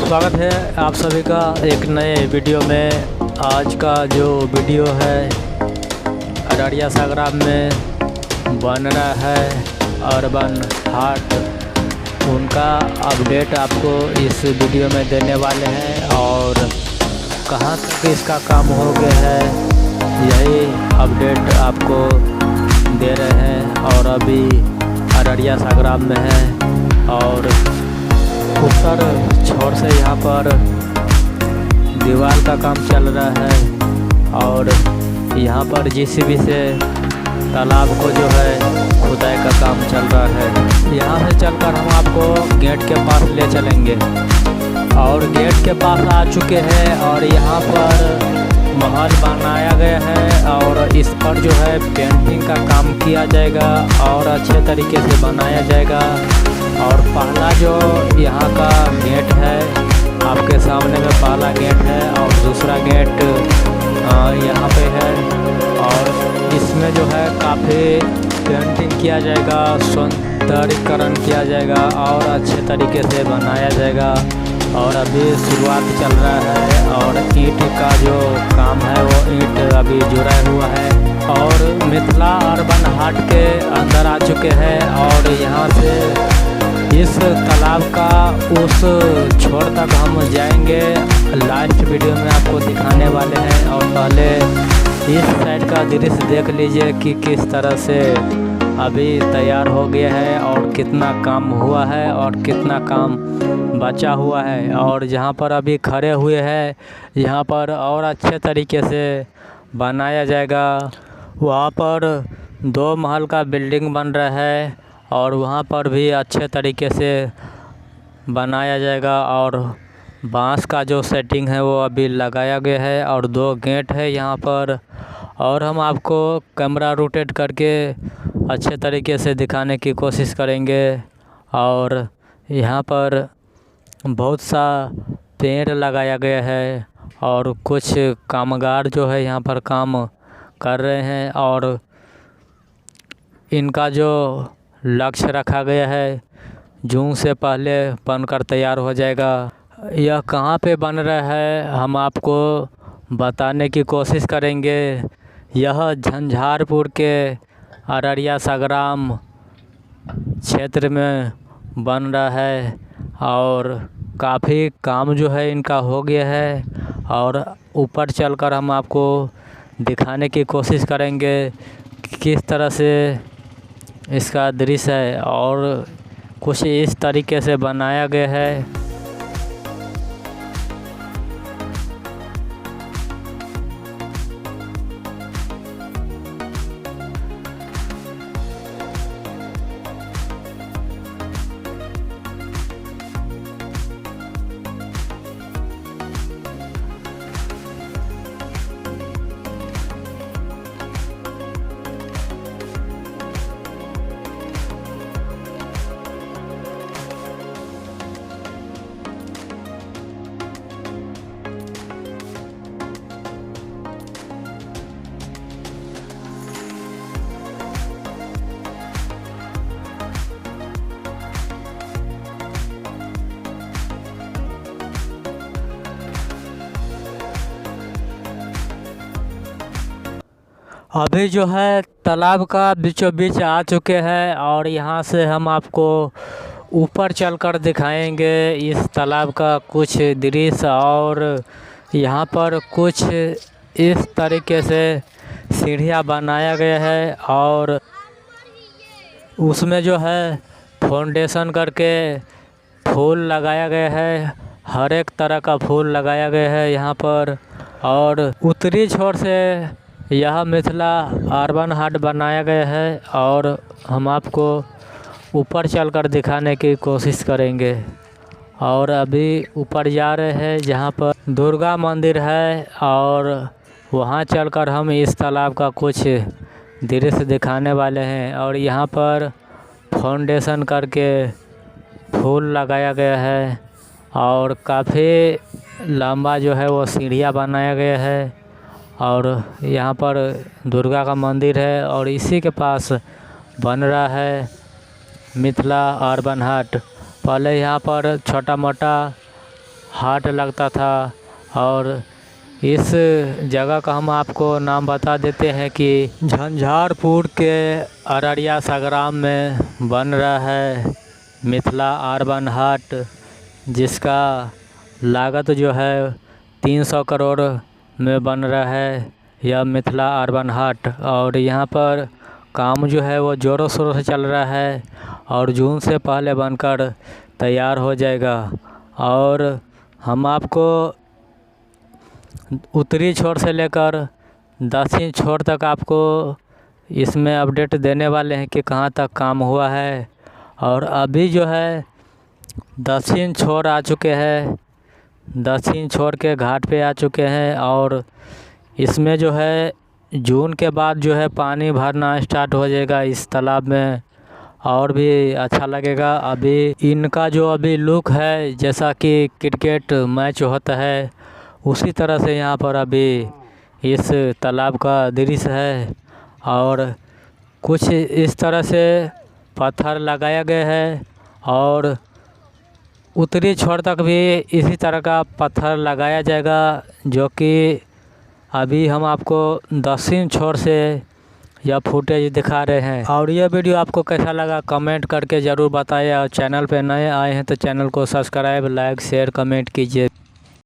स्वागत है आप सभी का एक नए वीडियो में। आज का जो वीडियो है अररिया संग्राम में बन रहा है अर्बन हाट, उनका अपडेट आपको इस वीडियो में देने वाले हैं और कहां तक इसका काम हो गया है यही अपडेट आपको दे रहे हैं। और अभी अररिया संग्राम में है और उत्तर छोर से यहाँ पर दीवार का काम चल रहा है और यहाँ पर जेसीबी से तालाब को जो है खुदाई का काम चल रहा है। यहाँ से चलकर हम आपको गेट के पास ले चलेंगे और गेट के पास आ चुके हैं और यहाँ पर महल बनाया गया है और इस पर जो है पेंटिंग का काम किया जाएगा और अच्छे तरीके से बनाया जाएगा। और पहला जो यहाँ का गेट है आपके सामने में पहला गेट है और दूसरा गेट यहाँ पे है और इसमें जो है काफ़ी पेंटिंग किया जाएगा, सौंदर्यीकरण किया जाएगा और अच्छे तरीके से बनाया जाएगा। और अभी शुरुआत चल रहा है और ईंट का जो काम है वो ईंट अभी जुड़ा हुआ है और मिथिला अर्बन हाट के अंदर आ चुके हैं और यहाँ से इस तालाब का उस छोर तक हम जाएंगे। लास्ट वीडियो में आपको दिखाने वाले हैं और पहले इस साइड का दृश्य देख लीजिए कि किस तरह से अभी तैयार हो गया है और कितना काम हुआ है और कितना काम बचा हुआ है। और जहाँ पर अभी खड़े हुए हैं यहाँ पर और अच्छे तरीके से बनाया जाएगा। वहाँ पर 2 महल का बिल्डिंग बन रहा है और वहाँ पर भी अच्छे तरीके से बनाया जाएगा और बांस का जो सेटिंग है वो अभी लगाया गया है और 2 गेट है यहाँ पर। और हम आपको कैमरा रोटेट करके अच्छे तरीके से दिखाने की कोशिश करेंगे। और यहाँ पर बहुत सा पेड़ लगाया गया है और कुछ कामगार जो है यहाँ पर काम कर रहे हैं और इनका जो लक्ष्य रखा गया है जून से पहले बनकर तैयार हो जाएगा। यह कहाँ पे बन रहा है हम आपको बताने की कोशिश करेंगे। यह झंझारपुर के अररिया संग्राम क्षेत्र में बन रहा है और काफ़ी काम जो है इनका हो गया है और ऊपर चलकर हम आपको दिखाने की कोशिश करेंगे कि किस तरह से इसका दृश्य है और कुछ इस तरीके से बनाया गया है। अभी जो है तालाब का बीचों बीच आ चुके हैं और यहाँ से हम आपको ऊपर चलकर दिखाएंगे इस तालाब का कुछ दृश्य। और यहाँ पर कुछ इस तरीके से सीढ़ियाँ बनाया गया है और उसमें जो है फाउंडेशन करके फूल लगाया गया है, हर एक तरह का फूल लगाया गया है यहाँ पर। और उत्तरी छोर से यह मिथिला अर्बन हाट बनाया गया है और हम आपको ऊपर चलकर दिखाने की कोशिश करेंगे। और अभी ऊपर जा रहे हैं जहाँ पर दुर्गा मंदिर है और वहाँ चलकर हम इस तालाब का कुछ दृश्य दिखाने वाले हैं। और यहाँ पर फाउंडेशन करके फूल लगाया गया है और काफ़ी लंबा जो है वो सीढ़ियाँ बनाया गया है और यहाँ पर दुर्गा का मंदिर है और इसी के पास बन रहा है मिथिला अर्बन हाट। पहले यहाँ पर छोटा मोटा हाट लगता था। और इस जगह का हम आपको नाम बता देते हैं कि झंझारपुर के अररिया संग्राम में बन रहा है मिथिला अर्बन हाट, जिसका लागत जो है 300 करोड़ में बन रहा है यह मिथिला अर्बन हाट। और यहाँ पर काम जो है वो ज़ोरों शोरों से चल रहा है और जून से पहले बनकर तैयार हो जाएगा। और हम आपको उत्तरी छोर से लेकर दक्षिण छोर तक आपको इसमें अपडेट देने वाले हैं कि कहाँ तक काम हुआ है। और अभी जो है दक्षिण छोर आ चुके हैं, दक्षिण छोर के घाट पे आ चुके हैं। और इसमें जो है जून के बाद जो है पानी भरना स्टार्ट हो जाएगा इस तालाब में, और भी अच्छा लगेगा। अभी इनका जो अभी लुक है जैसा कि क्रिकेट मैच होता है उसी तरह से यहाँ पर अभी इस तालाब का दृश्य है। और कुछ इस तरह से पत्थर लगाया गया है और उत्तरी छोर तक भी इसी तरह का पत्थर लगाया जाएगा, जो कि अभी हम आपको दक्षिण छोर से यह फुटेज दिखा रहे हैं। और यह वीडियो आपको कैसा लगा कमेंट करके ज़रूर बताइए। और चैनल पे नए आए हैं तो चैनल को सब्सक्राइब, लाइक, शेयर, कमेंट कीजिए।